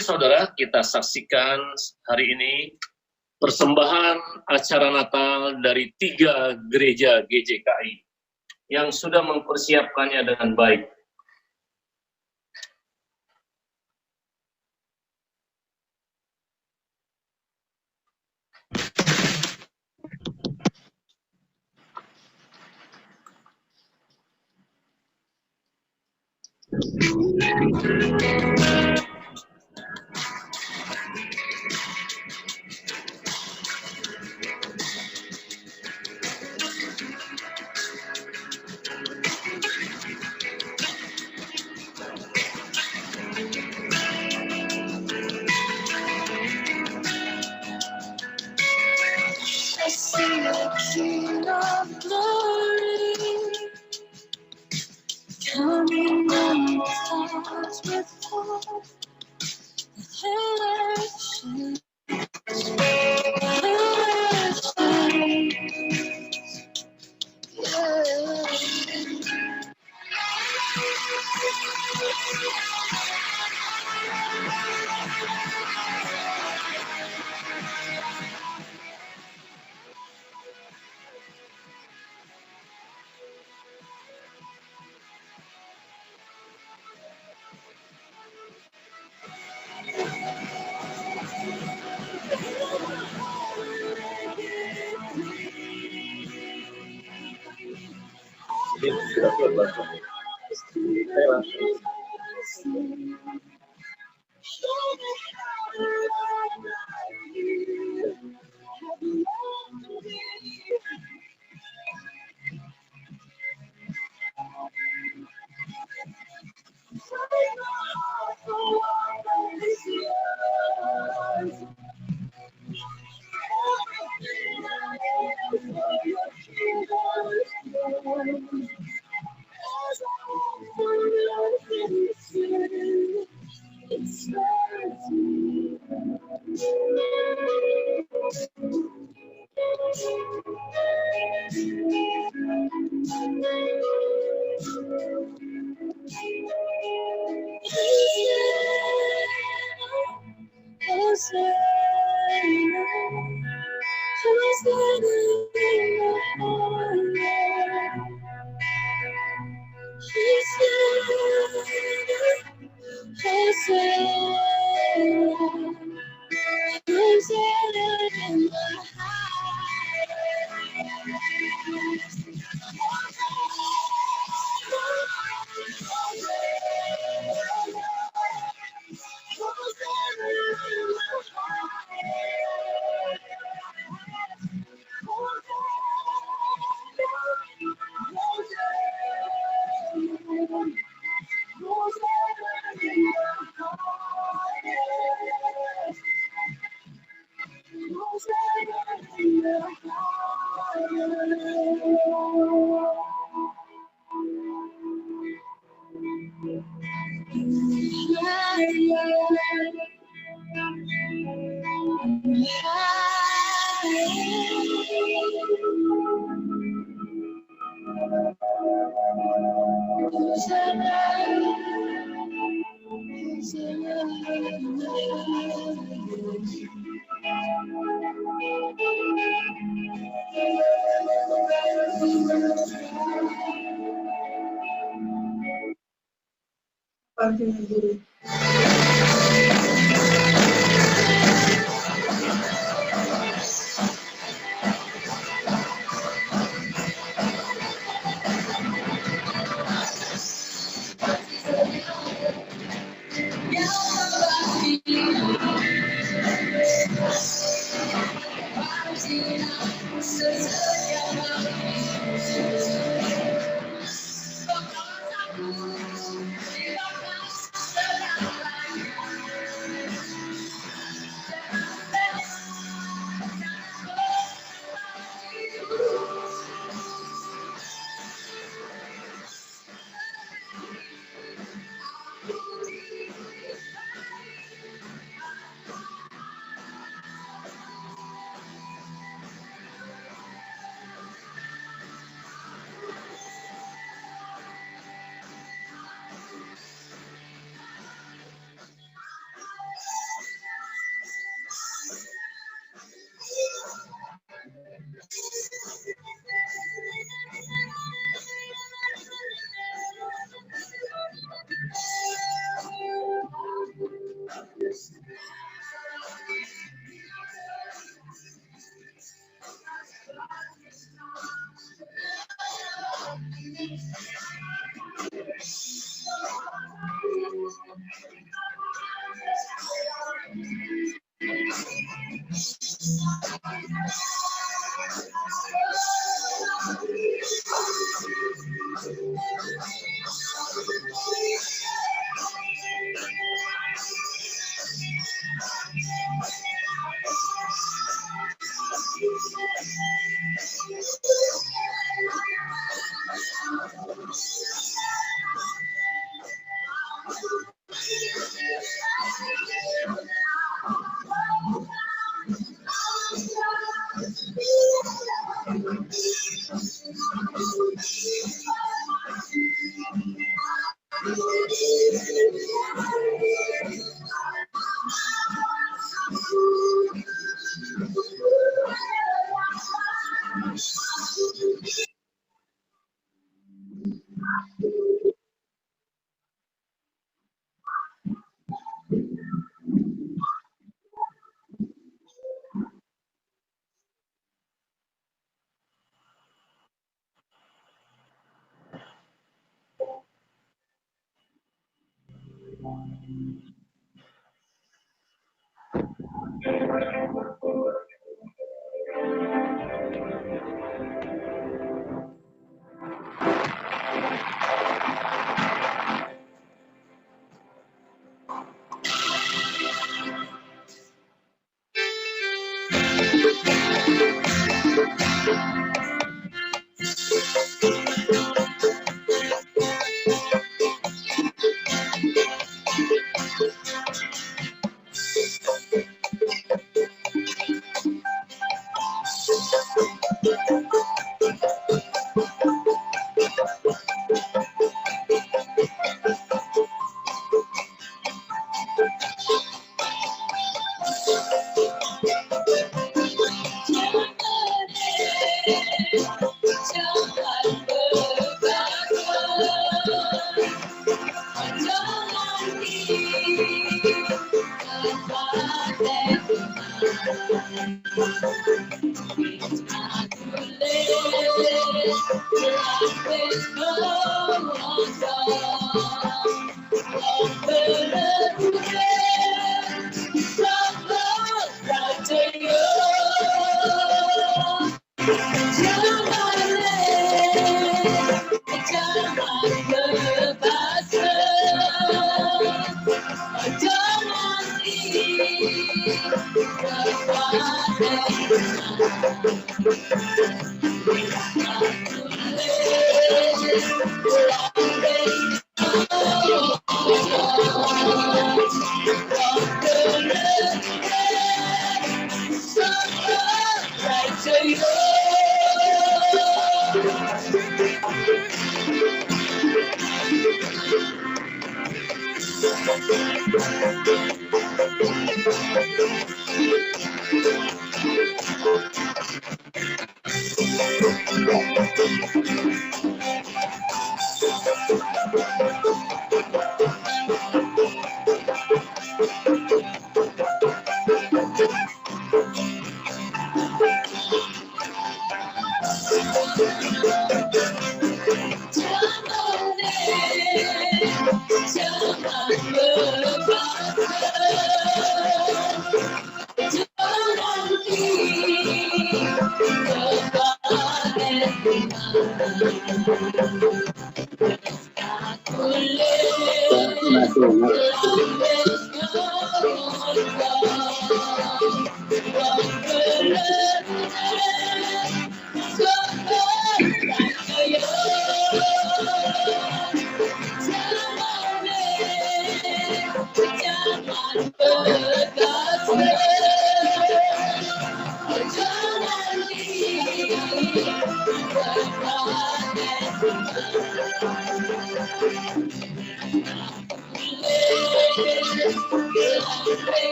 Mari saudara kita saksikan hari ini persembahan acara Natal dari 3 gereja GJKI yang sudah mempersiapkannya dengan baik. King of glory, coming on the clouds with hope,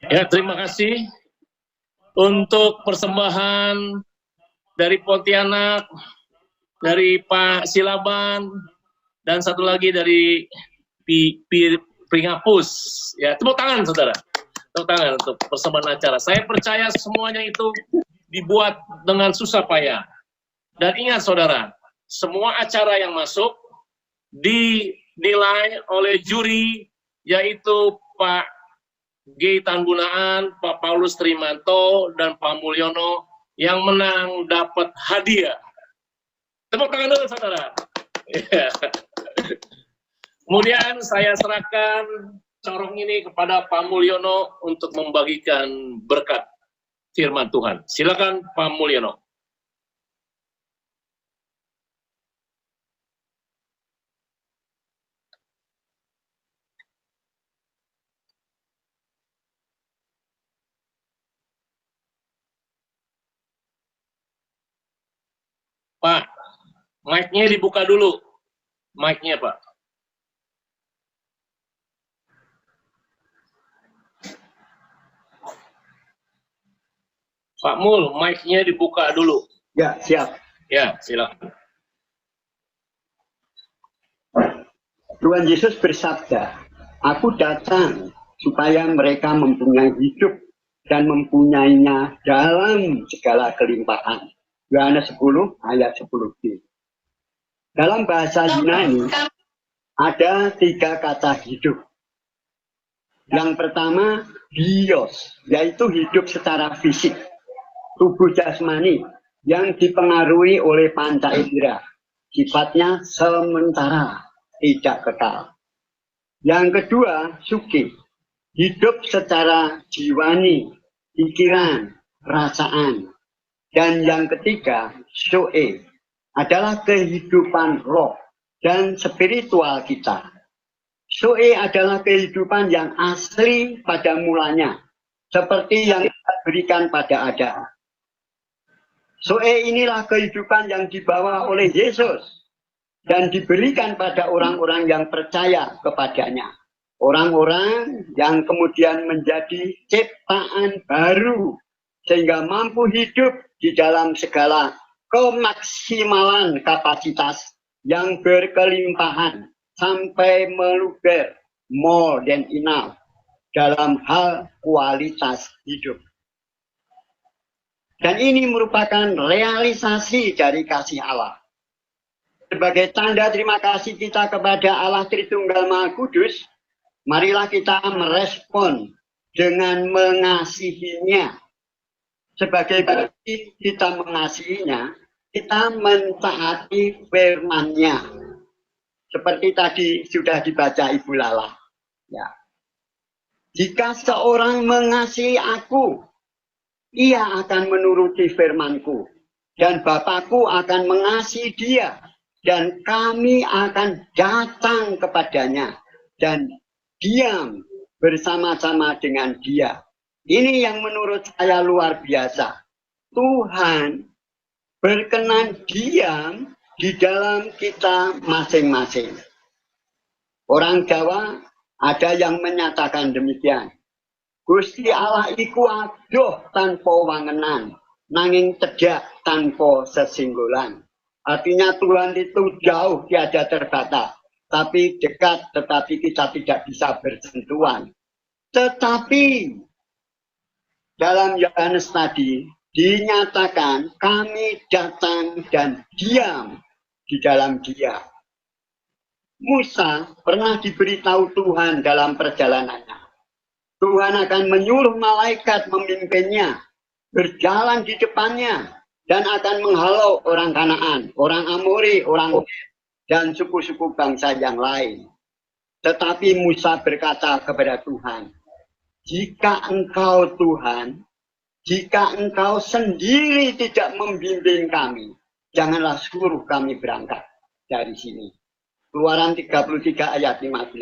Ya, terima kasih untuk persembahan dari Pontianak, dari Pak Silaban, dan satu lagi dari Pringapus. Ya, tepuk tangan, saudara. Tepuk tangan untuk persembahan acara. Saya percaya semuanya itu dibuat dengan susah payah. Dan ingat, saudara, semua acara yang masuk dinilai oleh juri, yaitu Pak G. Tanbunaan, Pak Paulus Trimanto, dan Pak Mulyono. Yang menang dapat hadiah. Tepuk tangan dulu, saudara. Kemudian saya serahkan corong ini kepada Pak Mulyono untuk membagikan berkat firman Tuhan. Silakan Pak Mulyono. Pak, mic-nya dibuka dulu. Mic-nya, Pak. Pak Mul, mic-nya dibuka dulu. Ya, siap. Ya, silakan. Tuhan Yesus bersabda, "Aku datang supaya mereka mempunyai hidup dan mempunyainya dalam segala kelimpahan." Yohanes 10 ayat 10b. Dalam bahasa Yunani ada 3 kata hidup. Yang pertama, bios, yaitu hidup secara fisik, tubuh jasmani yang dipengaruhi oleh panca indera, sifatnya sementara, tidak kekal. Yang kedua, suki, hidup secara jiwani, pikiran, perasaan. Dan yang ketiga, zoe, adalah kehidupan roh dan spiritual kita. Zoe adalah kehidupan yang asli pada mulanya, seperti yang kita berikan pada Adam. Zoe inilah kehidupan yang dibawa oleh Yesus dan diberikan pada orang-orang yang percaya kepadanya. Orang-orang yang kemudian menjadi ciptaan baru, sehingga mampu hidup di dalam segala kemaksimalan kapasitas yang berkelimpahan sampai meluber more than enough dalam hal kualitas hidup. Dan ini merupakan realisasi dari kasih Allah. Sebagai tanda terima kasih kita kepada Allah Tritunggal Maha Kudus, marilah kita merespon dengan mengasihinya. Sebagai bukti kita mengasihinya, kita mentaati firman-Nya. Seperti tadi sudah dibaca Ibu Lala. Ya. Jika seorang mengasihi aku, ia akan menuruti firman-Ku. Dan Bapakku akan mengasihi dia. Dan kami akan datang kepadanya. Dan diam bersama-sama dengan dia. Ini yang menurut saya luar biasa. Tuhan berkenan diam di dalam kita masing-masing. Orang Jawa ada yang menyatakan demikian. Gusti Allah iku adoh tanpa wangenan, nanging cedhak tanpa sesinggulan. Artinya Tuhan itu jauh tiada terbatas, tapi dekat tetapi kita tidak bisa bersentuhan. Tetapi dalam Yohanes tadi dinyatakan kami datang dan diam di dalam Dia. Musa pernah diberitahu Tuhan dalam perjalanannya. Tuhan akan menyuruh malaikat memimpinnya, berjalan di depannya, dan akan menghalau orang Kanaan, orang Amori, orang dan suku-suku bangsa yang lain. Tetapi Musa berkata kepada Tuhan, jika Engkau Tuhan, jika Engkau sendiri tidak membimbing kami, janganlah suruh kami berangkat dari sini. Keluaran 33 ayat 15.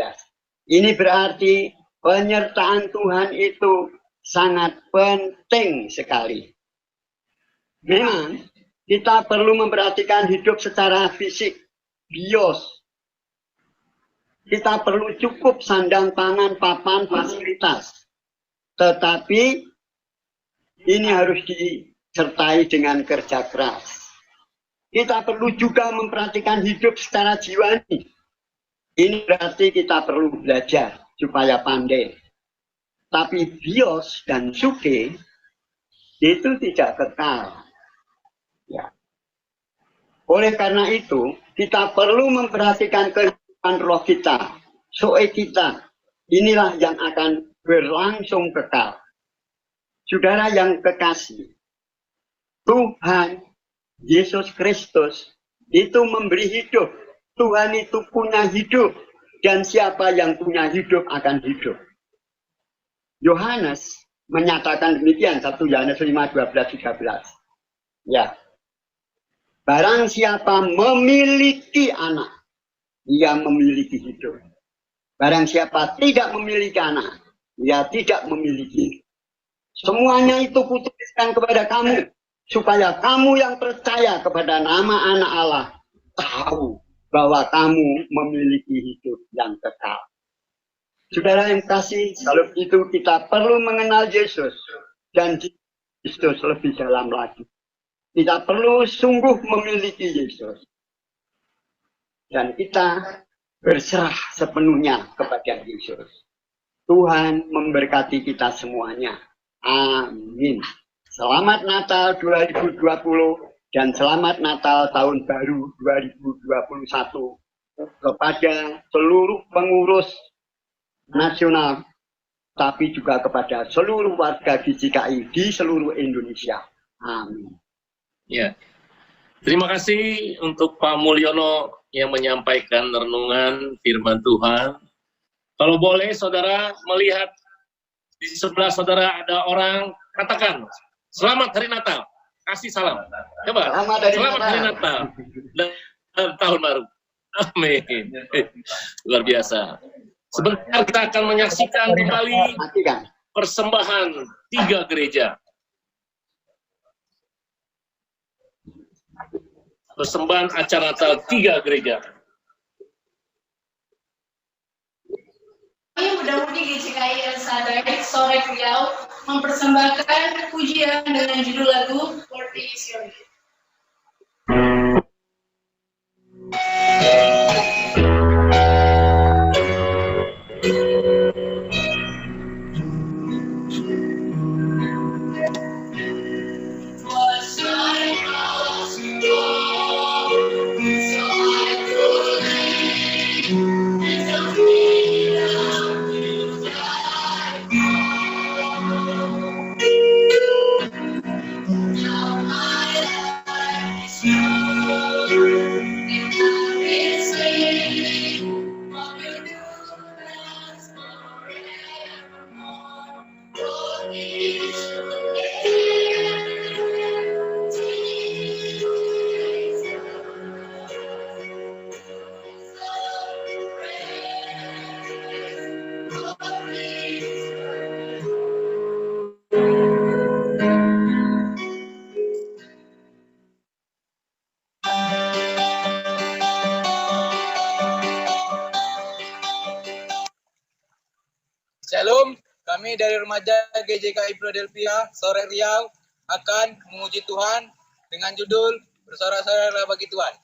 Ini berarti penyertaan Tuhan itu sangat penting sekali. Memang kita perlu memperhatikan hidup secara fisik, bios. Kita perlu cukup sandang pangan, papan, fasilitas. Tetapi ini harus disertai dengan kerja keras. Kita perlu juga memperhatikan hidup secara jiwani. Ini berarti kita perlu belajar supaya pandai. Tapi bios dan suke itu tidak kekal. Ya. Oleh karena itu, kita perlu memperhatikan kehidupan roh kita, soe kita. Inilah yang akan berlangsung kekal. Saudara yang kekasih, Tuhan Yesus Kristus itu memberi hidup. Tuhan itu punya hidup. Dan siapa yang punya hidup akan hidup. Yohanes menyatakan demikian. 1 Yohanes 5, 12, 13. Ya. Barang siapa memiliki anak, ia memiliki hidup. Barang siapa tidak memiliki anak, ia tidak memiliki. Semuanya itu kutuliskan kepada kamu. Supaya kamu yang percaya kepada nama anak Allah tahu bahwa kamu memiliki hidup yang kekal. Saudara yang kasih, kalau itu kita perlu mengenal Yesus dan Yesus lebih dalam lagi. Kita perlu sungguh memiliki Yesus. Dan kita berserah sepenuhnya kepada Yesus. Tuhan memberkati kita semuanya. Amin. Selamat Natal 2020 dan selamat Natal tahun baru 2021 kepada seluruh pengurus nasional, tapi juga kepada seluruh warga GJKI di seluruh Indonesia. Amin. Ya, terima kasih untuk Pak Mulyono yang menyampaikan renungan firman Tuhan. Kalau boleh saudara melihat di sebelah saudara ada orang, katakan selamat hari Natal, kasih salam. Coba, selamat hari Natal dan tahun baru. Amin. Luar biasa. Sebentar kita akan menyaksikan kembali persembahan 3 gereja. Persembahan acara Natal 3 gereja. Mudah-mudahan GJKI El Shaddai Sore Riau mempersembahkan pujian dengan judul lagu Worthy is Your Name. Shalom, kami dari remaja GJKI Philadelphia Sore Riau akan memuji Tuhan dengan judul Bersorak-soraklah bagi Tuhan.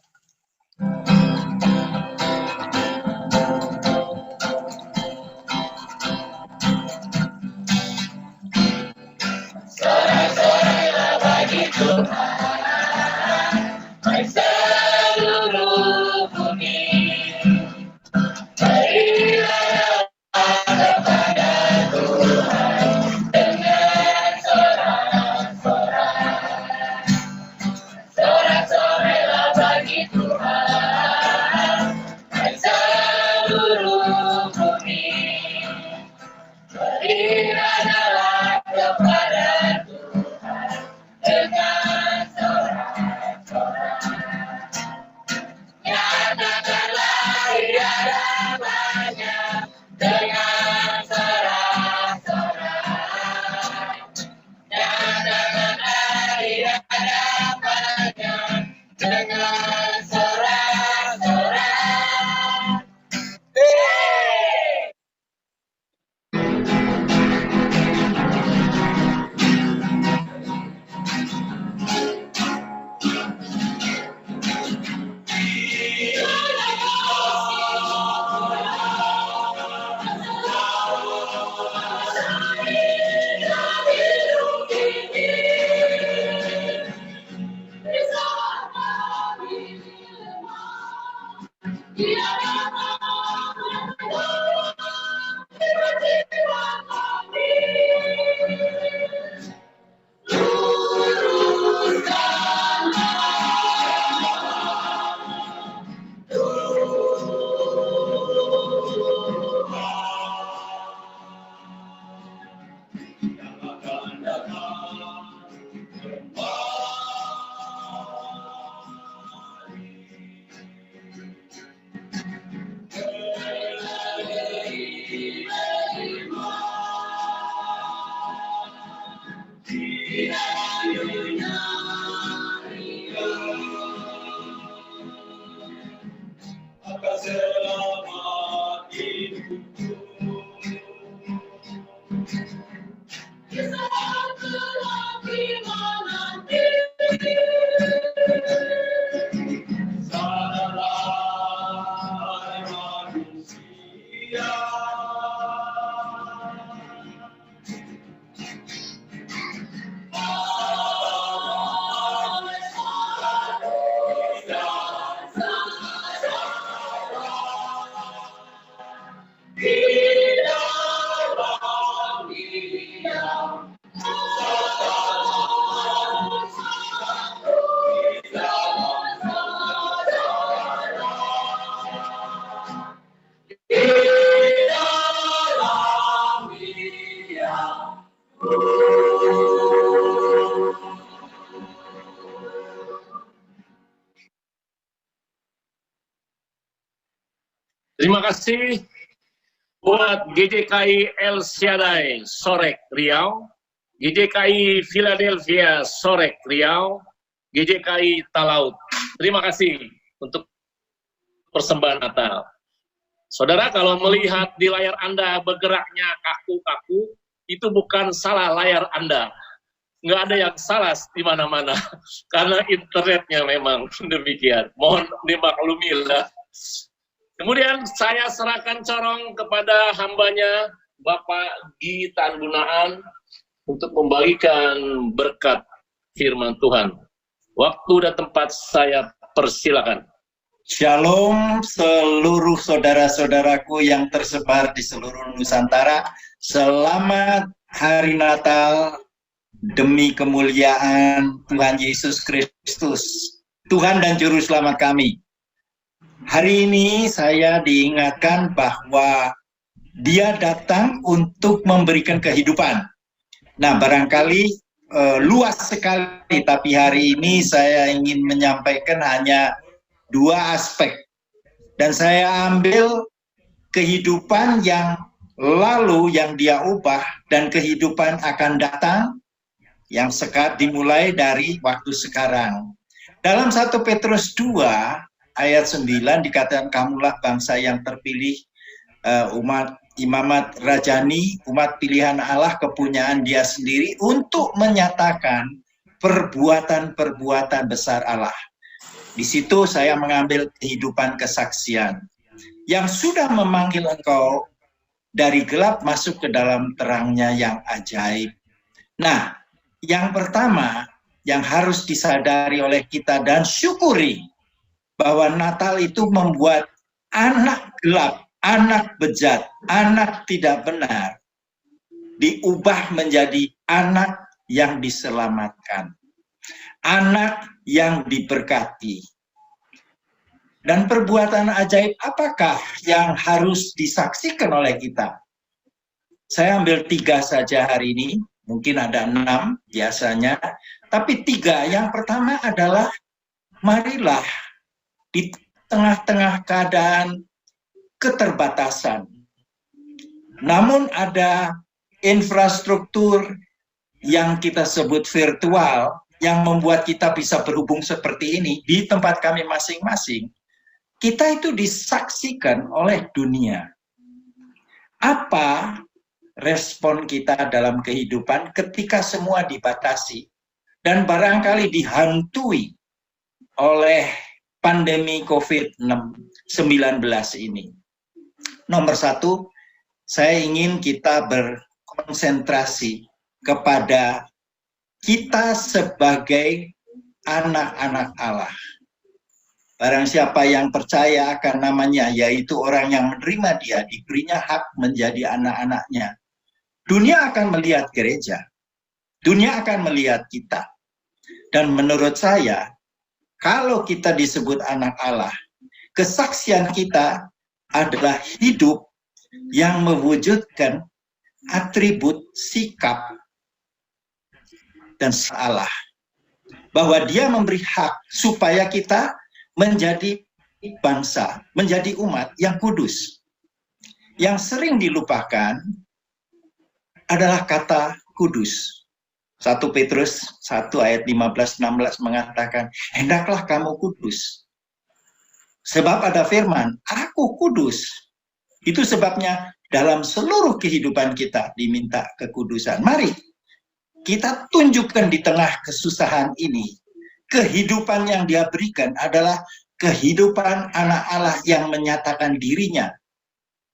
Akan selamat hidupku. Kisah kelahiran nanti. Sadarlah manusia. Terima kasih buat GJKI El Shaddai Sorek Riau, GJKI Philadelphia Sorek Riau, GJKI Talaut. Terima kasih untuk persembahan Natal. Saudara, kalau melihat di layar Anda bergeraknya kaku-kaku, itu bukan salah layar Anda. Nggak ada yang salah di mana-mana, karena internetnya memang demikian. Mohon dimaklumilah. Kemudian saya serahkan corong kepada hambanya Bapak Gi Tanbunaan untuk membagikan berkat firman Tuhan. Waktu dan tempat saya persilakan. Shalom seluruh saudara-saudaraku yang tersebar di seluruh Nusantara. Selamat Hari Natal demi kemuliaan Tuhan Yesus Kristus, Tuhan dan Juru Selamat kami. Hari ini saya diingatkan bahwa Dia datang untuk memberikan kehidupan. Nah, barangkali luas sekali, tapi hari ini saya ingin menyampaikan hanya 2 aspek. Dan saya ambil kehidupan yang lalu yang Dia ubah dan kehidupan akan datang yang dimulai dari waktu sekarang. Dalam 1 Petrus 2 ayat 9 dikatakan, kamulah bangsa yang terpilih, umat imamat rajani, umat pilihan Allah, kepunyaan Dia sendiri, untuk menyatakan perbuatan-perbuatan besar Allah. Di situ saya mengambil kehidupan kesaksian yang sudah memanggil engkau dari gelap masuk ke dalam terangnya yang ajaib. Nah, yang pertama yang harus disadari oleh kita dan syukuri, bahwa Natal itu membuat anak gelap, anak bejat, anak tidak benar diubah menjadi anak yang diselamatkan, anak yang diberkati. Dan perbuatan ajaib apakah yang harus disaksikan oleh kita? Saya ambil 3 saja hari ini, mungkin ada 6 biasanya, tapi 3. Yang pertama adalah marilah di tengah-tengah keadaan keterbatasan, namun ada infrastruktur yang kita sebut virtual, yang membuat kita bisa berhubung seperti ini di tempat kami masing-masing. Kita itu disaksikan oleh dunia. Apa respon kita dalam kehidupan ketika semua dibatasi dan barangkali dihantui oleh pandemi COVID-19 ini? Nomor 1, saya ingin kita berkonsentrasi kepada kita sebagai anak-anak Allah. Barang siapa yang percaya akan namanya, yaitu orang yang menerima Dia, diberinya hak menjadi anak-anaknya. Dunia akan melihat gereja, dunia akan melihat kita. Dan menurut saya, kalau kita disebut anak Allah, kesaksian kita adalah hidup yang mewujudkan atribut sikap dan Allah. Bahwa Dia memberi hak supaya kita menjadi bangsa, menjadi umat yang kudus. Yang sering dilupakan adalah kata kudus. 1 Petrus 1 ayat 15-16 mengatakan, hendaklah kamu kudus. Sebab ada firman, aku kudus. Itu sebabnya dalam seluruh kehidupan kita diminta kekudusan. Mari kita tunjukkan di tengah kesusahan ini, kehidupan yang dia berikan adalah kehidupan anak Allah yang menyatakan dirinya.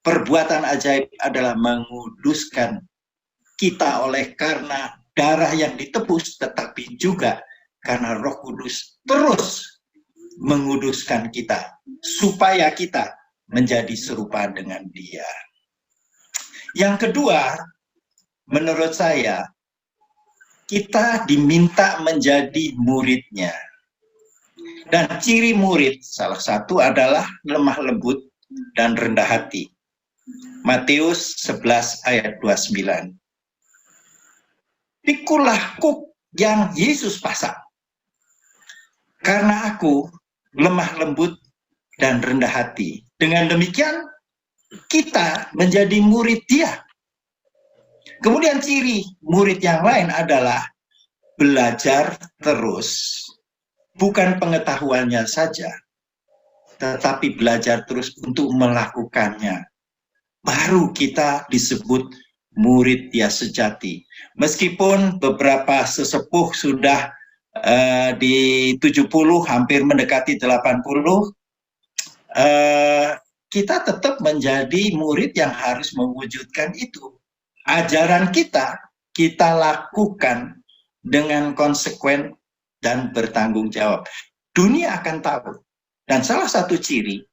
Perbuatan ajaib adalah menguduskan kita oleh karena darah yang ditebus, tetapi juga karena Roh Kudus terus menguduskan kita, supaya kita menjadi serupa dengan Dia. Yang kedua, menurut saya, kita diminta menjadi muridnya. Dan ciri murid salah satu adalah lemah lembut dan rendah hati. Matius 11 ayat 29. Pikulah kuk yang Yesus pasang. Karena aku lemah lembut dan rendah hati. Dengan demikian, kita menjadi murid Dia. Kemudian ciri murid yang lain adalah belajar terus. Bukan pengetahuannya saja, tetapi belajar terus untuk melakukannya. Baru kita disebut murid Dia sejati. Meskipun beberapa sesepuh sudah di 70, hampir mendekati 80, kita tetap menjadi murid yang harus mewujudkan itu. Ajaran kita lakukan dengan konsekuen dan bertanggung jawab. Dunia akan tahu. Dan salah satu ciri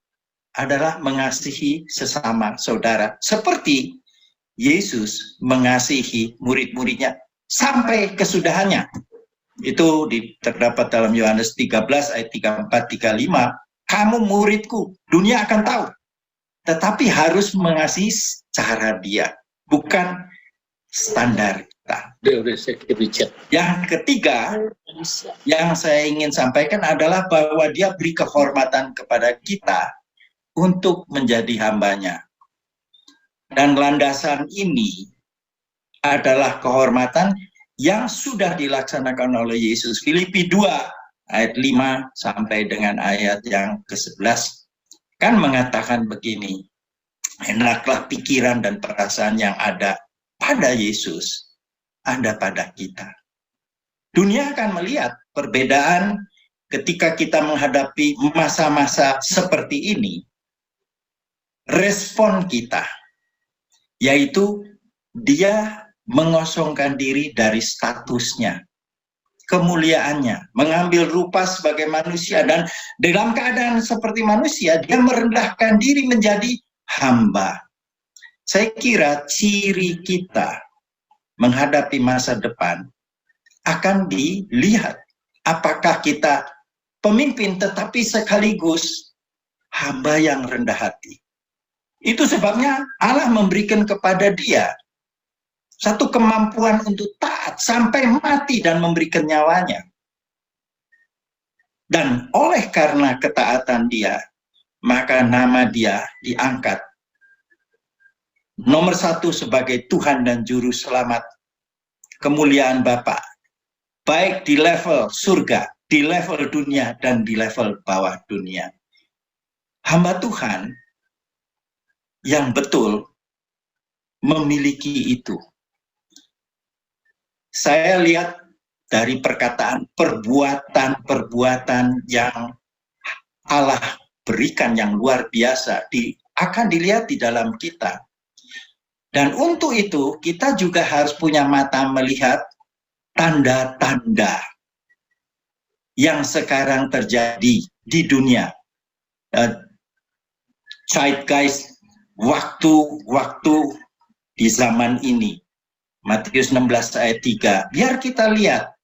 adalah mengasihi sesama saudara. Seperti Yesus mengasihi murid-muridnya sampai kesudahannya. Itu terdapat dalam Yohanes 13 ayat 34-35. Kamu muridku, dunia akan tahu. Tetapi harus mengasihi cara Dia, bukan standar kita. Yang ketiga, yang saya ingin sampaikan adalah bahwa Dia beri kehormatan kepada kita untuk menjadi hambanya. Dan landasan ini adalah kehormatan yang sudah dilaksanakan oleh Yesus. Filipi 2 ayat 5 sampai dengan ayat yang ke-11 kan mengatakan begini, hendaklah pikiran dan perasaan yang ada pada Yesus ada pada kita. Dunia akan melihat perbedaan ketika kita menghadapi masa-masa seperti ini. Respon kita, yaitu Dia mengosongkan diri dari statusnya, kemuliaannya, mengambil rupa sebagai manusia, dan dalam keadaan seperti manusia, Dia merendahkan diri menjadi hamba. Saya kira ciri kita menghadapi masa depan akan dilihat apakah kita pemimpin tetapi sekaligus hamba yang rendah hati. Itu sebabnya Allah memberikan kepada Dia satu kemampuan untuk taat sampai mati dan memberikan nyawanya. Dan oleh karena ketaatan Dia, maka nama Dia diangkat nomor 1 sebagai Tuhan dan Juru Selamat, kemuliaan Bapa, baik di level surga, di level dunia, dan di level bawah dunia. Hamba Tuhan yang betul memiliki itu. Saya lihat dari perkataan perbuatan-perbuatan yang Allah berikan yang luar biasa akan dilihat di dalam kita. Dan untuk itu kita juga harus punya mata melihat tanda-tanda yang sekarang terjadi di dunia. Zeitgeist, waktu di zaman ini. Matius 16 ayat 3. Biar kita lihat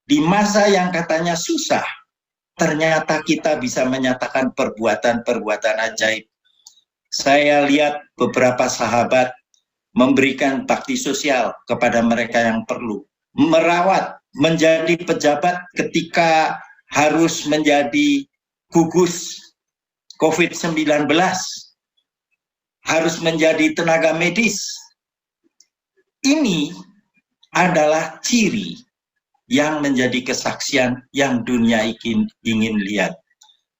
di masa yang katanya susah, ternyata kita bisa menyatakan perbuatan-perbuatan ajaib. Saya lihat beberapa sahabat memberikan bakti sosial kepada mereka yang perlu, merawat, menjadi pejabat ketika harus menjadi gugus COVID-19, harus menjadi tenaga medis. Ini adalah ciri yang menjadi kesaksian yang dunia ingin lihat.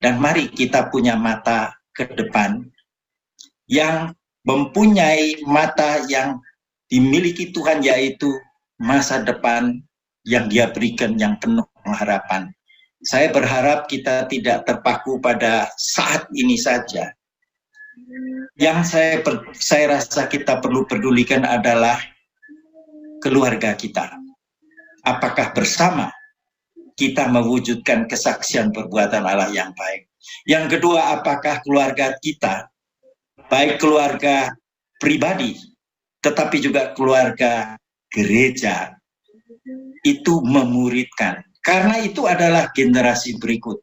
Dan mari kita punya mata ke depan yang mempunyai mata yang dimiliki Tuhan, yaitu masa depan yang Dia berikan yang penuh pengharapan. Saya berharap kita tidak terpaku pada saat ini saja. Yang saya rasa kita perlu pedulikan adalah keluarga kita. Apakah bersama kita mewujudkan kesaksian perbuatan Allah yang baik? Yang kedua, apakah keluarga kita, baik keluarga pribadi, tetapi juga keluarga gereja, itu memuridkan? Karena itu adalah generasi berikut.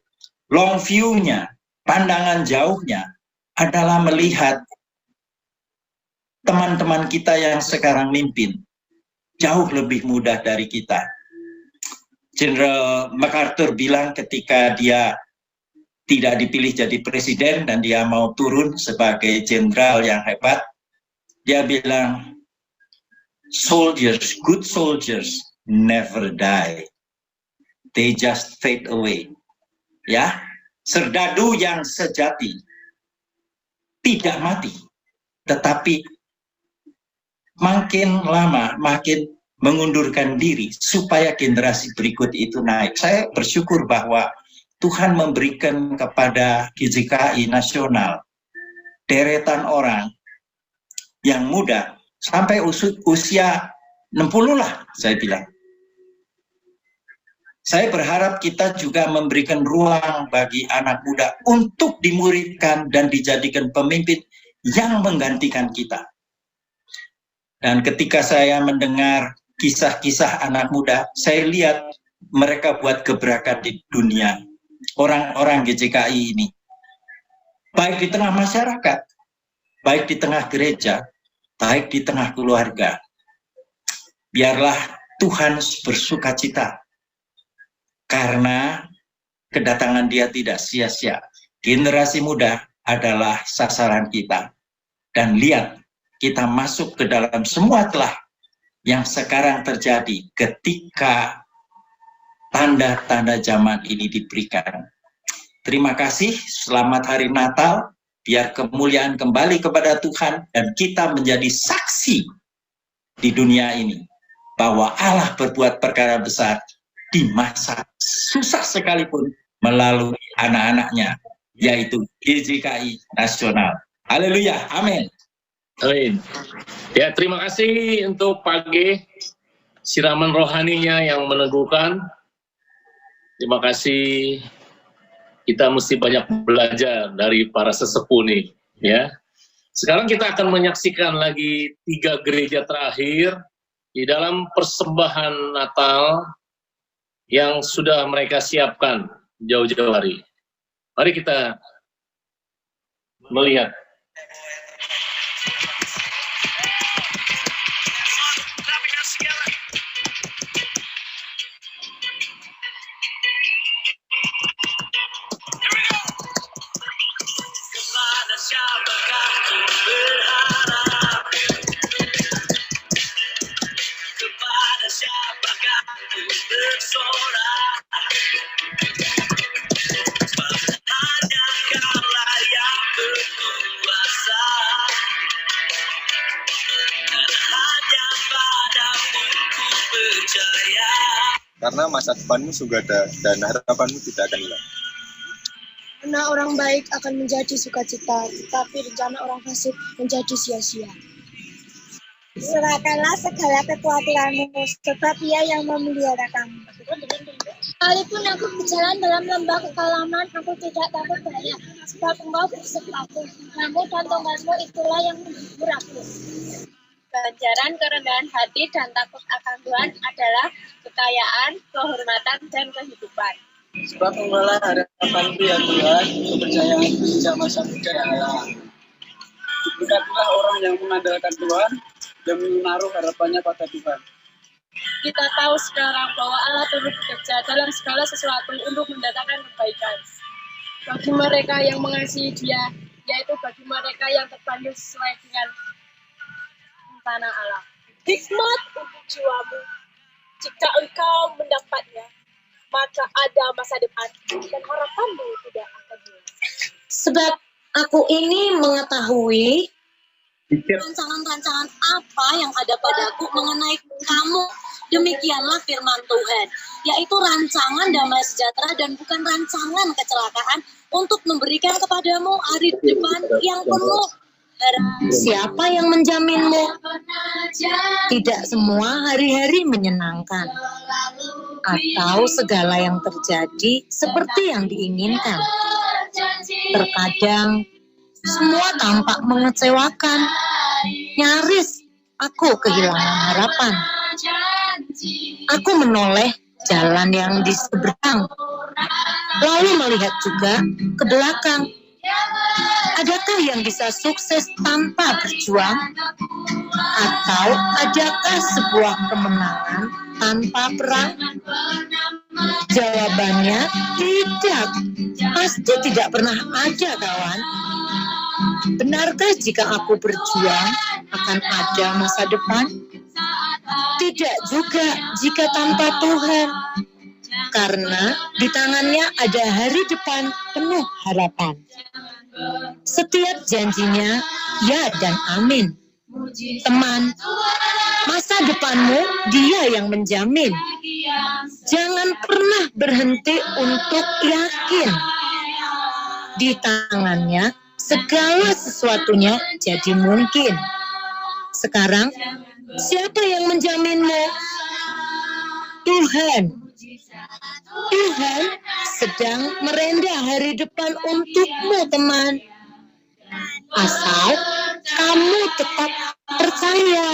Long view-nya, pandangan jauhnya adalah melihat teman-teman kita yang sekarang mimpin jauh lebih mudah dari kita. Jenderal MacArthur bilang ketika dia tidak dipilih jadi presiden dan dia mau turun sebagai jenderal yang hebat, dia bilang, soldiers, good soldiers never die. They just fade away. Ya, serdadu yang sejati tidak mati, tetapi makin lama makin mengundurkan diri supaya generasi berikut itu naik. Saya bersyukur bahwa Tuhan memberikan kepada GJKI nasional deretan orang yang muda sampai usia 60 lah, saya bilang. Saya berharap kita juga memberikan ruang bagi anak muda untuk dimuridkan dan dijadikan pemimpin yang menggantikan kita. Dan ketika saya mendengar kisah-kisah anak muda, saya lihat mereka buat gebrakan di dunia. Orang-orang GJKI ini, baik di tengah masyarakat, baik di tengah gereja, baik di tengah keluarga. Biarlah Tuhan bersukacita, karena kedatangan Dia tidak sia-sia. Generasi muda adalah sasaran kita. Dan lihat, kita masuk ke dalam semua celah yang sekarang terjadi ketika tanda-tanda zaman ini diberikan. Terima kasih, selamat hari Natal, biar kemuliaan kembali kepada Tuhan dan kita menjadi saksi di dunia ini bahwa Allah berbuat perkara besar di masa susah sekalipun melalui anak-anaknya, yaitu GJKI Nasional. Haleluya, amin. Amin. Ya, terima kasih untuk pagi siraman rohaninya yang meneguhkan. Terima kasih. Kita mesti banyak belajar dari para sesepuh nih, ya. Sekarang kita akan menyaksikan lagi 3 gereja terakhir di dalam persembahan Natal yang sudah mereka siapkan jauh-jauh hari. Mari kita melihat. Karena masa depanmu sudah ada dan harapanmu tidak akan hilang. Karena orang baik akan menjadi sukacita, tetapi rencana orang fasik menjadi sia-sia. Serahkanlah segala kekhawatiranmu, sebab Ia yang memelihara kamu. Sekalipun aku berjalan dalam lembah kekelaman, aku tidak takut bahaya, sebab Engkau bersamaku. Namun dan tongkatmu itulah yang menghibur aku. Ganjaran kerendahan hati dan takut akan Tuhan adalah kekayaan, kehormatan, dan kehidupan. Sebab Engkaulah harapanku ya Tuhan, kepercayaanku sejak masa muda ya Allah. Berkatilah orang yang mengandalkan Tuhan, yang menaruh harapannya pada Tuhan. Kita tahu sekarang bahwa Allah turut bekerja dalam segala sesuatu untuk mendatangkan kebaikan bagi mereka yang mengasihi Dia, yaitu bagi mereka yang terpanggil sesuai dengan rencana Allah. Hikmat untuk jiwamu. Jika engkau mendapat ada masa depan dan harapanmu tidak akan hilang. Sebab aku ini mengetahui rancangan-rancangan apa yang ada padaku mengenai kamu. Demikianlah firman Tuhan, yaitu rancangan damai sejahtera dan bukan rancangan kecelakaan untuk memberikan kepadamu hari depan yang penuh. Siapa yang menjaminmu? Tidak semua hari-hari menyenangkan, atau segala yang terjadi seperti yang diinginkan. Terkadang semua tampak mengecewakan. Nyaris aku kehilangan harapan. Aku menoleh jalan yang di seberang, lalu melihat juga ke belakang. Adakah yang bisa sukses tanpa berjuang? Atau adakah sebuah kemenangan tanpa perang? Jawabannya tidak. Pasti tidak pernah ada, kawan. Benarkah jika aku berjuang akan ada masa depan? Tidak juga jika tanpa Tuhan. Karena di tangannya ada hari depan penuh harapan. Setiap janjinya ya dan amin. Teman, masa depanmu dia yang menjamin. Jangan pernah berhenti untuk yakin. Di tangannya segala sesuatunya jadi mungkin. Sekarang, siapa yang menjaminmu? Tuhan. Tuhan sedang merendah hari depan untukmu, teman. Asal kamu tetap percaya.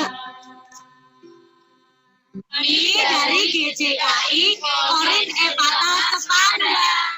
Ini dari GJKI Korin Epata Sepanda.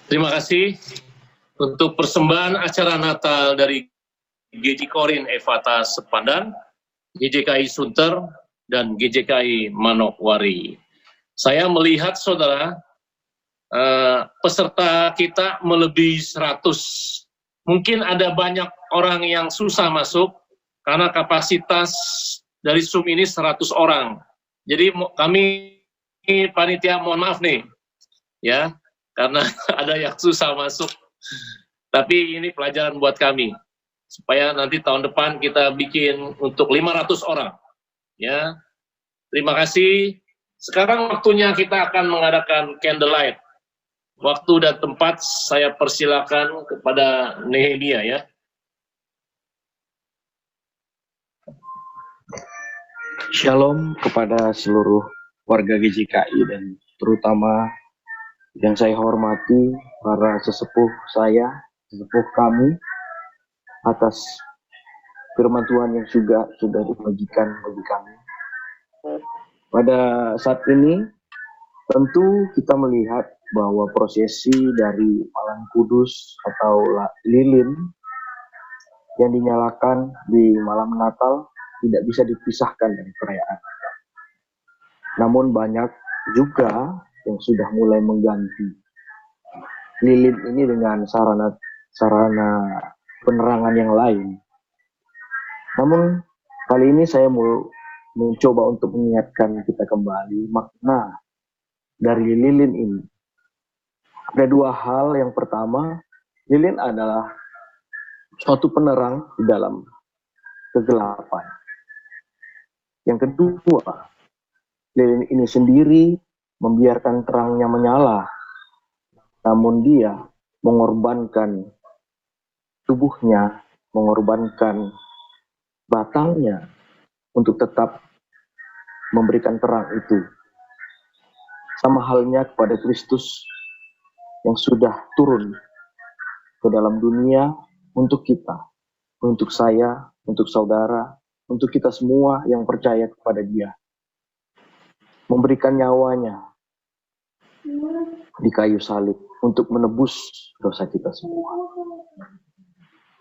Terima kasih untuk persembahan acara Natal dari GJ Korin Evata Sepadan, GJKI Sunter, dan GJKI Manokwari. Saya melihat saudara, peserta kita melebihi 100. Mungkin ada banyak orang yang susah masuk, karena kapasitas dari Zoom ini 100 orang. Jadi kami panitia mohon maaf nih, ya, karena ada yang susah masuk. Tapi ini pelajaran buat kami, supaya nanti tahun depan kita bikin untuk 500 orang. Ya, terima kasih. Sekarang waktunya kita akan mengadakan candlelight. Waktu dan tempat saya persilakan kepada Nehemia, ya. Shalom kepada seluruh warga GJKI dan terutama yang saya hormati para sesepuh kami atas firman Tuhan yang sudah dibagikan bagi kami. Pada saat ini tentu kita melihat bahwa prosesi dari Malam Kudus atau lilin yang dinyalakan di malam Natal tidak bisa dipisahkan dari perayaan. Namun banyak juga yang sudah mulai mengganti lilin ini dengan sarana penerangan yang lain. Namun kali ini saya mau mencoba untuk mengingatkan kita kembali makna dari lilin ini. Ada dua hal. Yang pertama, lilin adalah suatu penerang di dalam kegelapan. Yang kedua, lilin ini sendiri membiarkan terangnya menyala, namun dia mengorbankan tubuhnya, mengorbankan batangnya untuk tetap memberikan terang itu. Sama halnya kepada Kristus yang sudah turun ke dalam dunia untuk kita, untuk saya, untuk saudara, untuk kita semua yang percaya kepada Dia. Memberikan nyawanya di kayu salib untuk menebus dosa kita semua.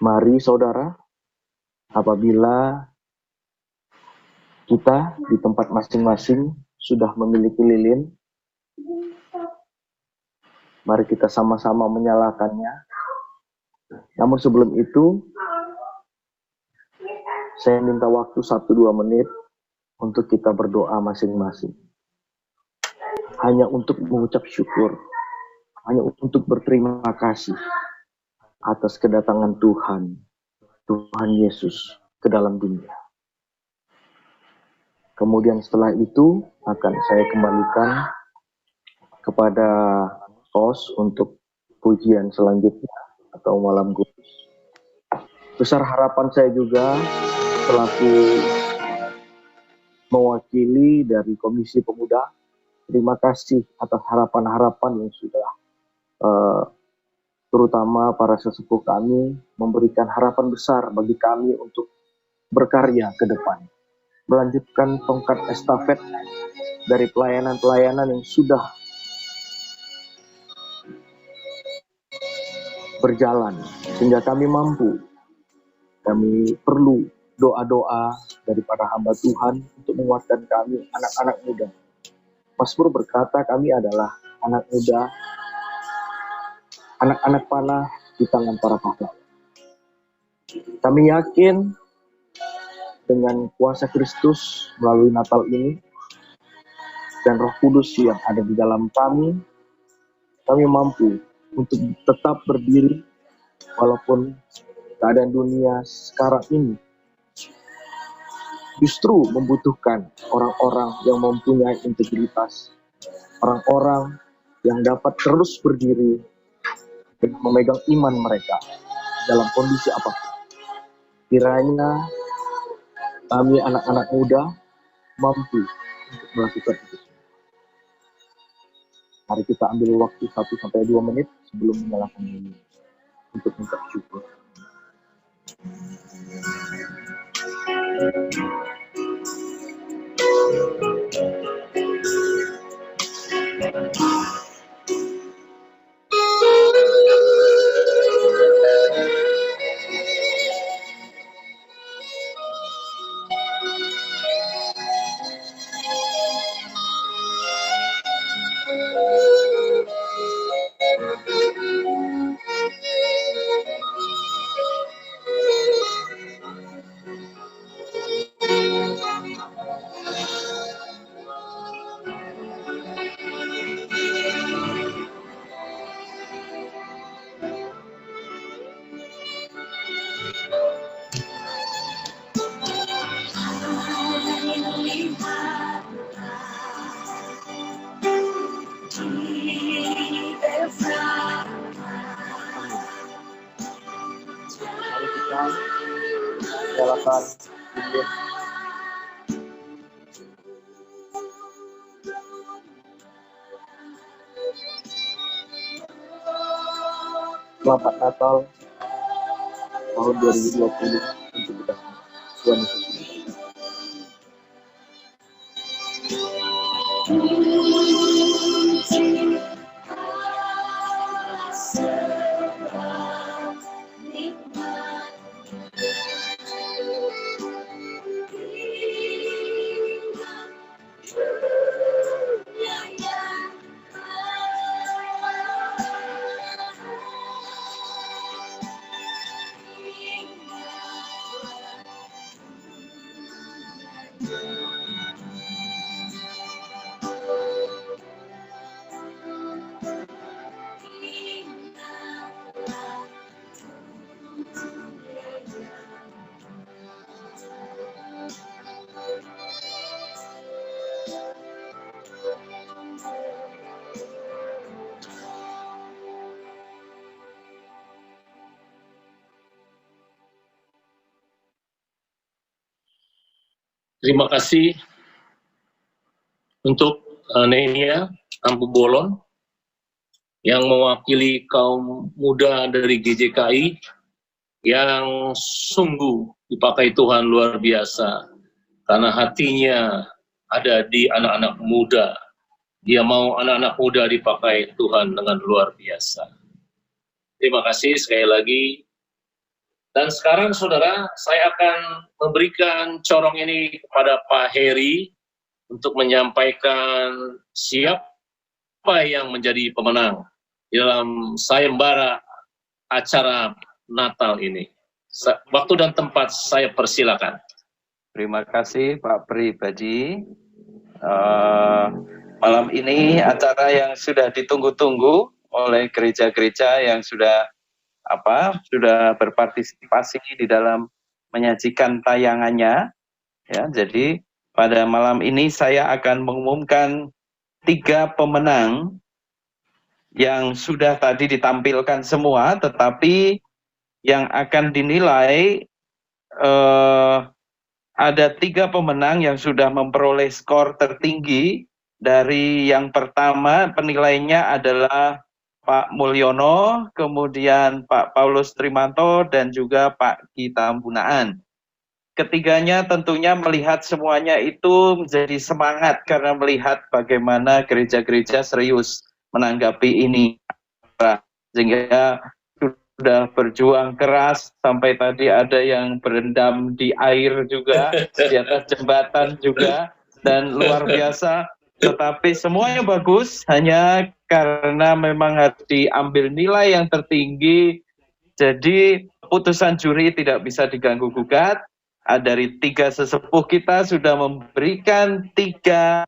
Mari saudara, apabila kita di tempat masing-masing sudah memiliki lilin, mari kita sama-sama menyalakannya. Namun sebelum itu, saya minta waktu 1-2 menit untuk kita berdoa masing-masing. Hanya untuk mengucap syukur, hanya untuk berterima kasih atas kedatangan Tuhan Yesus ke dalam dunia. Kemudian setelah itu akan saya kembalikan kepada host untuk pujian selanjutnya atau malam kudus. Besar harapan saya juga selaku mewakili dari Komisi Pemuda, terima kasih atas harapan-harapan yang sudah terutama para sesepuh kami memberikan harapan besar bagi kami untuk berkarya ke depan, melanjutkan tongkat estafet dari pelayanan-pelayanan yang sudah berjalan sehingga kami mampu. Kami perlu doa-doa daripada hamba Tuhan untuk menguatkan kami, anak-anak muda. Mazmur berkata kami adalah anak muda, anak-anak panah di tangan para pahlawan. Kami yakin dengan kuasa Kristus melalui Natal ini dan Roh Kudus yang ada di dalam kami mampu untuk tetap berdiri walaupun keadaan dunia sekarang ini justru membutuhkan orang-orang yang mempunyai integritas, orang-orang yang dapat terus berdiri dan memegang iman mereka dalam kondisi apapun. Kiranya kami anak-anak muda mampu untuk melakukan itu. Mari kita ambil waktu 1-2 menit sebelum menyalakan ini untuk minta syukur. Nyalakan Selamat Natal tahun 2020 untuk kita semua. Tuhan Yesus memberkati. Terima kasih untuk Nehemia Ampu Bolon yang mewakili kaum muda dari GJKI yang sungguh dipakai Tuhan luar biasa karena hatinya ada di anak-anak muda. Dia mau anak-anak muda dipakai Tuhan dengan luar biasa. Terima kasih sekali lagi. Dan sekarang saudara, saya akan memberikan corong ini kepada Pak Heri untuk menyampaikan siapa yang menjadi pemenang dalam sayembara acara Natal ini. Waktu dan tempat saya persilakan. Terima kasih Pak Pribadi. Malam ini acara yang sudah ditunggu-tunggu oleh gereja-gereja yang sudah berpartisipasi di dalam menyajikan tayangannya. Ya, jadi pada malam ini saya akan mengumumkan 3 pemenang yang sudah tadi ditampilkan semua, tetapi yang akan dinilai ada 3 pemenang yang sudah memperoleh skor tertinggi. Dari yang pertama penilainya adalah Pak Mulyono, kemudian Pak Paulus Trimanto, dan juga Pak Gita Bunaan. Ketiganya tentunya melihat semuanya itu menjadi semangat karena melihat bagaimana gereja-gereja serius menanggapi ini. Sehingga sudah berjuang keras, sampai tadi ada yang berendam di air juga, di atas jembatan juga, dan luar biasa. Tetapi semuanya bagus, hanya karena memang harus diambil nilai yang tertinggi, jadi putusan juri tidak bisa diganggu-gugat. Dari 3 sesepuh kita sudah memberikan 3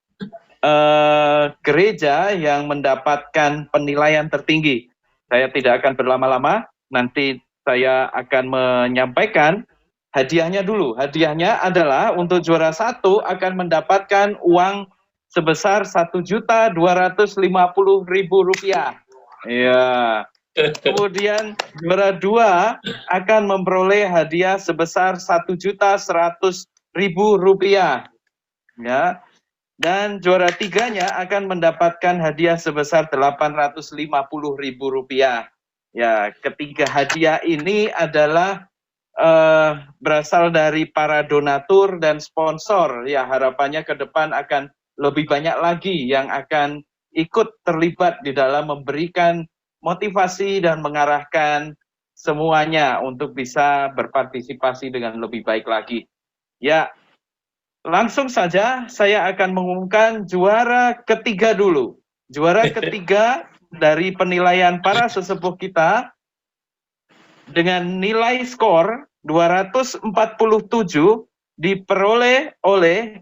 gereja yang mendapatkan penilaian tertinggi. Saya tidak akan berlama-lama, nanti saya akan menyampaikan hadiahnya dulu. Hadiahnya adalah untuk juara 1 akan mendapatkan uang sebesar Rp1.250.000. Ya. Kemudian juara 2 akan memperoleh hadiah sebesar Rp1.100.000. Ya. Dan juara 3-nya akan mendapatkan hadiah sebesar Rp850.000. Ya, ketiga hadiah ini adalah berasal dari para donatur dan sponsor. Ya, harapannya ke depan akan lebih banyak lagi yang akan ikut terlibat di dalam memberikan motivasi dan mengarahkan semuanya untuk bisa berpartisipasi dengan lebih baik lagi. Ya, langsung saja saya akan mengumumkan juara ketiga dulu. Juara ketiga dari penilaian para sesepuh kita dengan nilai skor 247 diperoleh oleh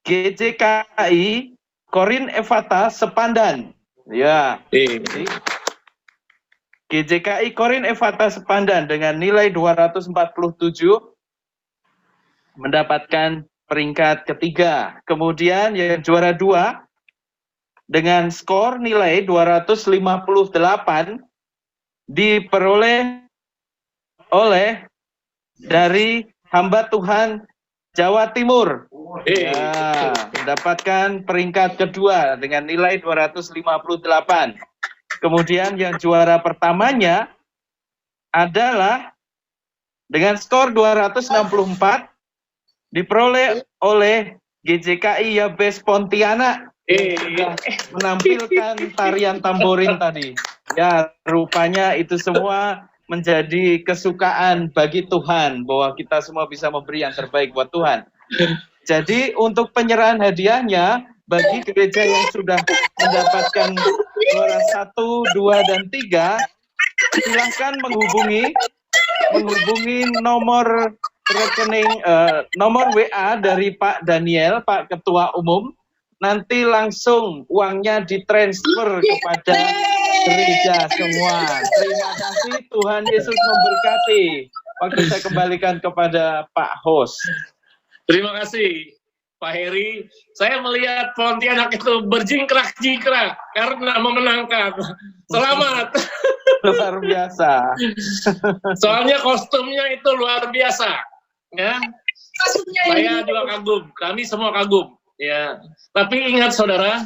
GJKI Korin Evata Sepandan. Ya. GJKI Korin Evata Sepandan dengan nilai 247 mendapatkan peringkat ketiga. Kemudian yang juara 2 dengan skor nilai 258 diperoleh oleh dari hamba Tuhan Jawa Timur. Ya, mendapatkan peringkat kedua dengan nilai 258. Kemudian yang juara pertamanya adalah dengan skor 264 diperoleh oleh GJKI Yabes Pontianak yang menampilkan tarian tamborin tadi. Ya, rupanya itu semua menjadi kesukaan bagi Tuhan, bahwa kita semua bisa memberi yang terbaik buat Tuhan. Jadi untuk penyerahan hadiahnya bagi gereja yang sudah mendapatkan juara 1, 2, dan 3, silahkan menghubungi nomor rekening, nomor WA dari Pak Daniel, Pak Ketua Umum. Nanti langsung uangnya ditransfer kepada gereja semua. Terima kasih, Tuhan Yesus memberkati. Waktu saya kembalikan kepada Pak host. Terima kasih, Pak Heri. Saya melihat Pontianak itu berjingkrak-jingkrak karena memenangkan. Selamat. Luar biasa. Soalnya kostumnya itu luar biasa. Ya. Saya juga kagum. Kami semua kagum. Ya. Tapi ingat saudara,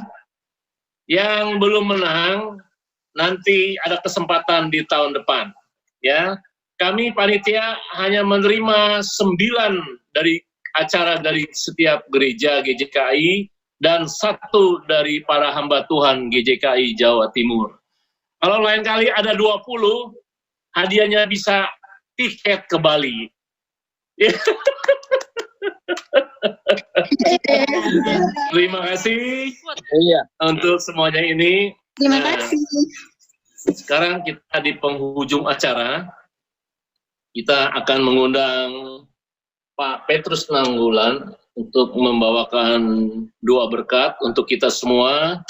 yang belum menang nanti ada kesempatan di tahun depan. Ya. Kami panitia hanya menerima 9 dari acara dari setiap gereja GJKI dan 1 dari para hamba Tuhan GJKI Jawa Timur. Kalau lain kali ada 20, hadiahnya bisa tiket ke Bali. Terima kasih untuk semuanya ini. Terima kasih. Sekarang kita di penghujung acara. Kita akan mengundang Pak Petrus Nanggulan untuk membawakan doa berkat untuk kita semua.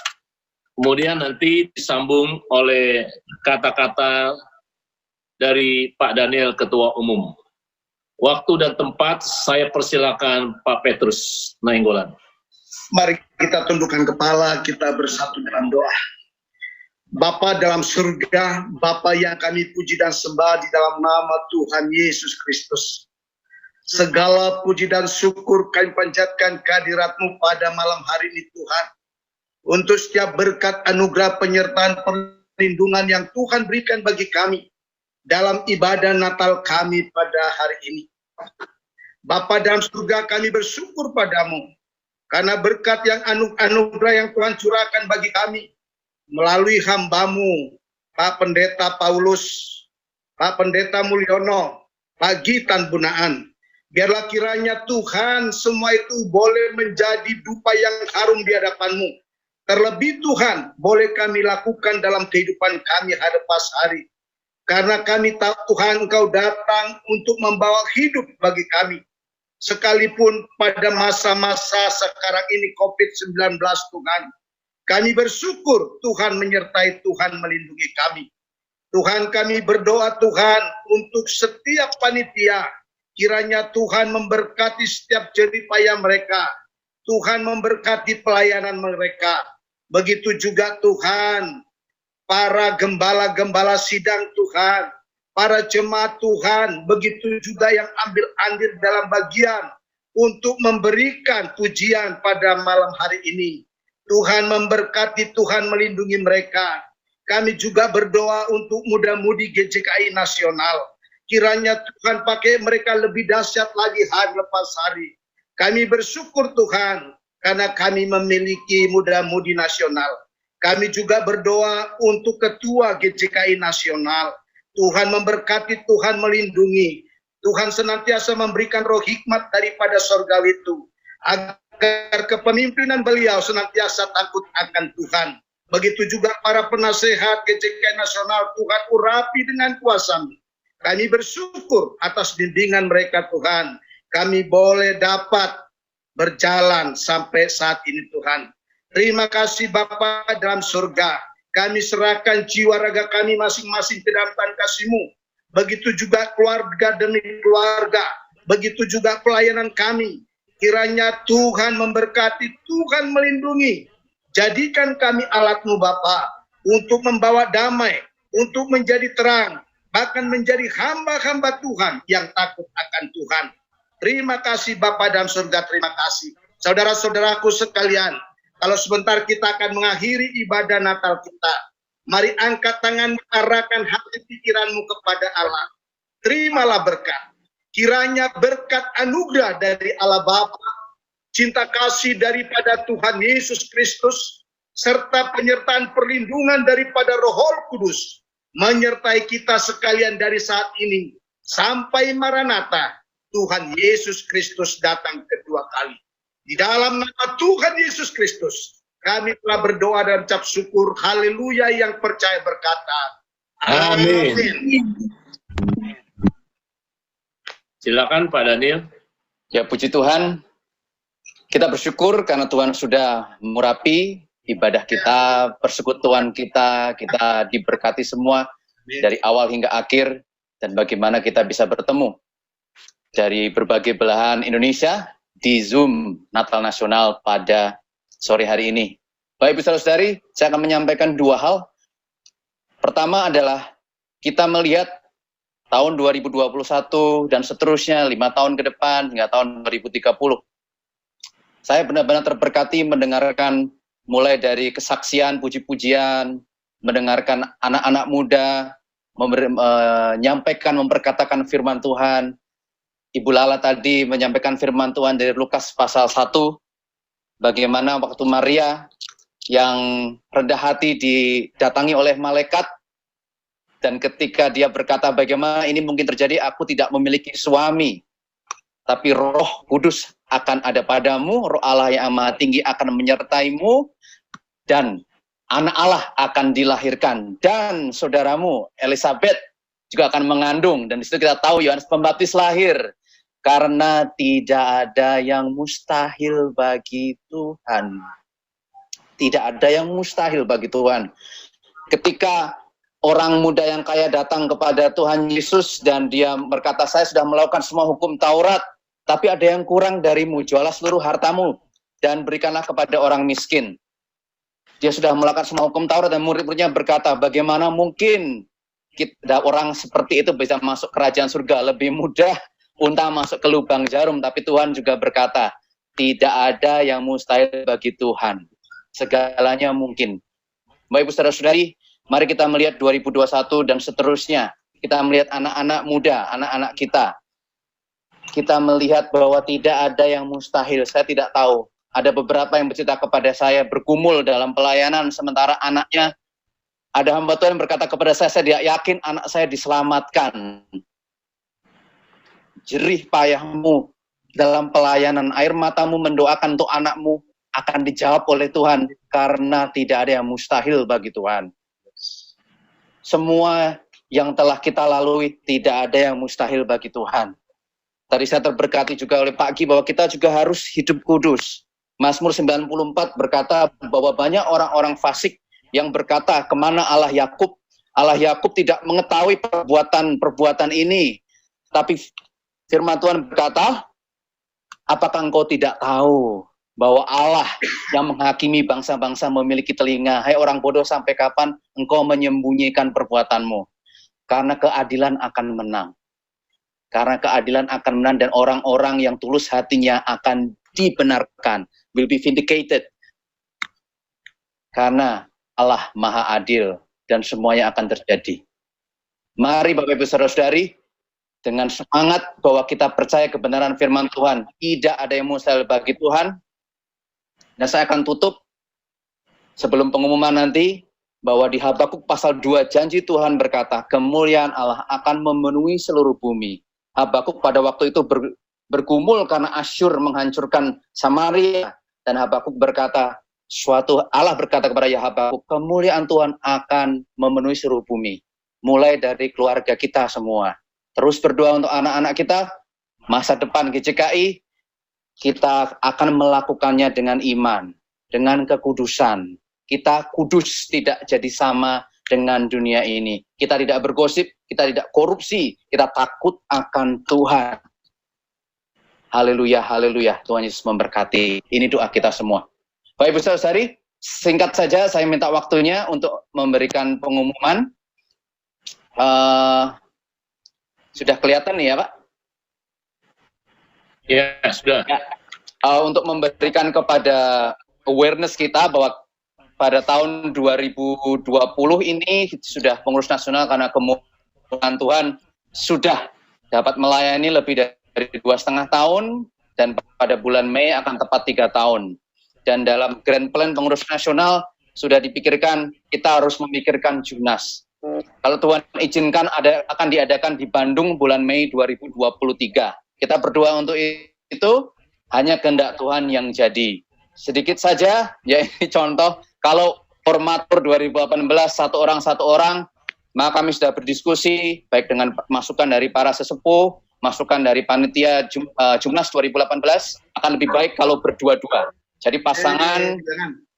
Kemudian nanti disambung oleh kata-kata dari Pak Daniel Ketua Umum. Waktu dan tempat saya persilakan Pak Petrus Nainggolan. Mari kita tundukkan kepala, kita bersatu dalam doa. Bapa dalam surga, Bapa yang kami puji dan sembah di dalam nama Tuhan Yesus Kristus. Segala puji dan syukur kami panjatkan kehadirat-Mu pada malam hari ini Tuhan. Untuk setiap berkat anugerah penyertaan perlindungan yang Tuhan berikan bagi kami dalam ibadah Natal kami pada hari ini. Bapa dalam surga, kami bersyukur padamu karena berkat yang anugerah yang Tuhan curahkan bagi kami melalui hamba-Mu, Pak Pendeta Paulus, Pak Pendeta Mulyono, Pak Gitan Bunaan. Biarlah kiranya Tuhan semua itu boleh menjadi dupa yang harum di hadapan-Mu. Terlebih Tuhan, boleh kami lakukan dalam kehidupan kami hadapan hari. Karena kami tahu Tuhan Engkau datang untuk membawa hidup bagi kami. Sekalipun pada masa-masa sekarang ini COVID-19 Tuhan. Kami bersyukur Tuhan menyertai, Tuhan melindungi kami. Tuhan, kami berdoa Tuhan untuk setiap panitia. Kiranya Tuhan memberkati setiap jerih payah mereka. Tuhan memberkati pelayanan mereka. Begitu juga Tuhan, para gembala-gembala sidang Tuhan, para jemaat Tuhan, begitu juga yang ambil andil dalam bagian untuk memberikan pujian pada malam hari ini. Tuhan memberkati, Tuhan melindungi mereka. Kami juga berdoa untuk muda-mudi GJKI nasional. Kiranya Tuhan pakai mereka lebih dahsyat lagi hari lepas hari. Kami bersyukur Tuhan, karena kami memiliki muda-mudi nasional. Kami juga berdoa untuk ketua GJKI nasional. Tuhan memberkati, Tuhan melindungi. Tuhan senantiasa memberikan roh hikmat daripada surgawi itu. Agar kepemimpinan beliau senantiasa takut akan Tuhan. Begitu juga para penasehat GJKI nasional, Tuhan urapi dengan kuasa-Mu. Kami bersyukur atas bimbingan mereka Tuhan. Kami boleh dapat berjalan sampai saat ini Tuhan. Terima kasih Bapa dalam surga. Kami serahkan jiwa raga kami masing-masing ke dalam tangan kasih-Mu. Begitu juga keluarga demi keluarga. Begitu juga pelayanan kami. Kiranya Tuhan memberkati, Tuhan melindungi. Jadikan kami alat-Mu Bapa untuk membawa damai, untuk menjadi terang, bahkan menjadi hamba-hamba Tuhan yang takut akan Tuhan. Terima kasih Bapa dalam surga, terima kasih. Saudara-saudaraku sekalian, kalau sebentar kita akan mengakhiri ibadah Natal kita. Mari angkat tangan, arahkan hati pikiranmu kepada Allah. Terimalah berkat. Kiranya berkat anugerah dari Allah Bapa, cinta kasih daripada Tuhan Yesus Kristus, serta penyertaan perlindungan daripada Roh Kudus menyertai kita sekalian dari saat ini sampai Maranatha, Tuhan Yesus Kristus datang kedua kali. Di dalam nama Tuhan Yesus Kristus, kami telah berdoa dan ucap syukur. Haleluya, yang percaya berkata, Amin. Amin. Silakan Pak Daniel. Ya, puji Tuhan. Kita bersyukur karena Tuhan sudah mengurapi ibadah kita, persekutuan kita diberkati semua dari awal hingga akhir, dan bagaimana kita bisa bertemu dari berbagai belahan Indonesia di Zoom Natal Nasional pada sore hari ini. Baik, saudara-saudari, saya akan menyampaikan dua hal. Pertama adalah kita melihat tahun 2021 dan seterusnya, 5 tahun ke depan hingga tahun 2030. Saya benar-benar terberkati mendengarkan mulai dari kesaksian, puji-pujian, mendengarkan anak-anak muda menyampaikan, memperkatakan firman Tuhan. Ibu Lala tadi menyampaikan firman Tuhan dari Lukas pasal 1, bagaimana waktu Maria yang rendah hati didatangi oleh malaikat, dan ketika dia berkata, bagaimana ini mungkin terjadi, aku tidak memiliki suami, tapi Roh Kudus akan ada padamu, Roh Allah yang Maha Tinggi akan menyertaimu, dan anak Allah akan dilahirkan, dan saudaramu Elizabeth juga akan mengandung. Dan di situ kita tahu Yohanes Pembaptis lahir, karena tidak ada yang mustahil bagi Tuhan. Tidak ada yang mustahil bagi Tuhan. Ketika orang muda yang kaya datang kepada Tuhan Yesus dan dia berkata, saya sudah melakukan semua hukum Taurat, tapi ada yang kurang darimu, jualah seluruh hartamu dan berikanlah kepada orang miskin. Dia sudah melakukan semua hukum Taurat, dan murid-muridnya berkata, bagaimana mungkin kita orang seperti itu bisa masuk kerajaan surga? Lebih mudah unta masuk ke lubang jarum. Tapi Tuhan juga berkata, tidak ada yang mustahil bagi Tuhan. Segalanya mungkin. Baik, Ibu saudara-saudari, mari kita melihat 2021 dan seterusnya. Kita melihat anak-anak muda, anak-anak kita. Kita melihat bahwa tidak ada yang mustahil. Saya tidak tahu. Ada beberapa yang bercerita kepada saya bergumul dalam pelayanan, sementara anaknya, ada hamba Tuhan yang berkata kepada saya tidak yakin anak saya diselamatkan. Jerih payahmu dalam pelayanan, air matamu mendoakan untuk anakmu akan dijawab oleh Tuhan, karena tidak ada yang mustahil bagi Tuhan. Semua yang telah kita lalui, tidak ada yang mustahil bagi Tuhan. Tadi saya terberkati juga oleh Pak Gi bahwa kita juga harus hidup kudus. Mazmur 94 berkata bahwa banyak orang-orang fasik yang berkata, kemana Allah Yakub? Allah Yakub tidak mengetahui perbuatan ini. Tapi firman Tuhan berkata, apakah engkau tidak tahu bahwa Allah yang menghakimi bangsa-bangsa memiliki telinga? Hai orang bodoh, sampai kapan engkau menyembunyikan perbuatanmu? Karena keadilan akan menang. Karena keadilan akan menang, dan orang-orang yang tulus hatinya akan dibenarkan, will be vindicated. Karena Allah Maha Adil dan semuanya akan terjadi. Mari Bapak Ibu Saudara-saudari, dengan semangat bahwa kita percaya kebenaran firman Tuhan, tidak ada yang mustahil bagi Tuhan. Dan saya akan tutup sebelum pengumuman nanti, bahwa di Habakuk pasal 2 janji Tuhan berkata, kemuliaan Allah akan memenuhi seluruh bumi. Habakuk pada waktu itu bergumul karena Asyur menghancurkan Samaria, dan Habakuk berkata, Allah berkata kepada Habakuk, kemuliaan Tuhan akan memenuhi seluruh bumi, mulai dari keluarga kita semua. Terus berdoa untuk anak-anak kita, masa depan GJKI, kita akan melakukannya dengan iman, dengan kekudusan. Kita kudus, tidak jadi sama dengan dunia ini. Kita tidak bergosip, kita tidak korupsi, kita takut akan Tuhan. Haleluya, haleluya. Tuhan Yesus memberkati. Ini doa kita semua. Baik, Ibu saudari, singkat saja saya minta waktunya untuk memberikan pengumuman. Sudah kelihatan nih ya, Pak? Ya, sudah. Ya. Untuk memberikan kepada awareness kita bahwa pada tahun 2020 ini sudah pengurus nasional karena kemurahan Tuhan sudah dapat melayani lebih dari 2,5 tahun, dan pada bulan Mei akan tepat 3 tahun. Dan dalam grand plan pengurus nasional sudah dipikirkan kita harus memikirkan Junas. Kalau Tuhan izinkan akan diadakan di Bandung bulan Mei 2023. Kita berdoa untuk itu, hanya kehendak Tuhan yang jadi. Sedikit saja, ya ini contoh, kalau formatur 2018 satu orang, maka kami sudah berdiskusi, baik dengan masukan dari para sesepuh, masukan dari panitia Jumnas 2018, akan lebih baik kalau berdua-dua. Jadi pasangan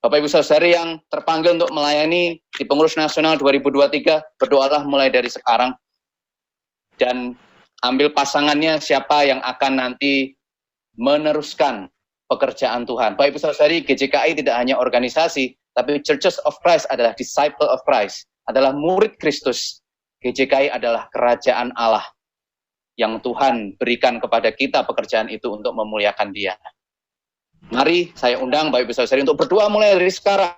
Bapak Ibu Saudari yang terpanggil untuk melayani di pengurus nasional 2023, berdoalah mulai dari sekarang. Dan ambil pasangannya siapa yang akan nanti meneruskan pekerjaan Tuhan. Bapak Ibu Saudari, GJKI tidak hanya organisasi, tapi Churches of Christ adalah disciple of Christ, adalah murid Kristus. GJKI adalah kerajaan Allah yang Tuhan berikan kepada kita pekerjaan itu untuk memuliakan Dia. Mari saya undang Bapak Ibu Saudari untuk berdoa mulai dari sekarang.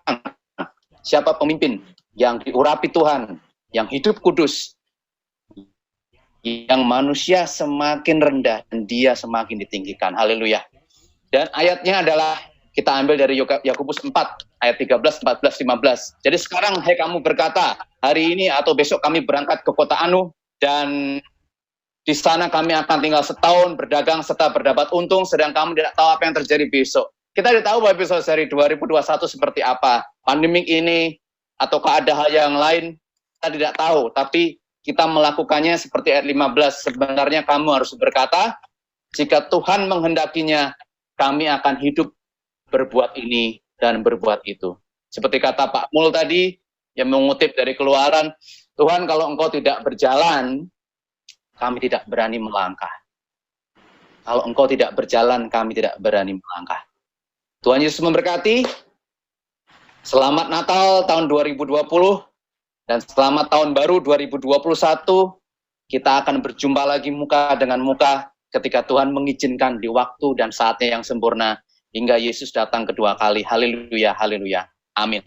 Siapa pemimpin yang diurapi Tuhan, yang hidup kudus, yang manusia semakin rendah dan dia semakin ditinggikan. Haleluya. Dan ayatnya adalah kita ambil dari Yakobus 4 ayat 13, 14, 15. Jadi sekarang hai kamu berkata, hari ini atau besok kami berangkat ke kota Anu, dan di sana kami akan tinggal setahun, berdagang serta berdapat untung, sedang kamu tidak tahu apa yang terjadi besok. Kita tidak tahu Bapak Ibu Saudari 2021 seperti apa. Pandemik ini ataukah ada hal yang lain, kita tidak tahu, tapi kita melakukannya seperti ayat 15. Sebenarnya kamu harus berkata, jika Tuhan menghendakinya, kami akan hidup berbuat ini dan berbuat itu. Seperti kata Pak Mul tadi, yang mengutip dari Keluaran, Tuhan kalau engkau tidak berjalan, kami tidak berani melangkah. Kalau engkau tidak berjalan, kami tidak berani melangkah. Tuhan Yesus memberkati. Selamat Natal tahun 2020 dan selamat tahun baru 2021. Kita akan berjumpa lagi muka dengan muka ketika Tuhan mengizinkan di waktu dan saatnya yang sempurna hingga Yesus datang kedua kali. Haleluya, haleluya. Amin.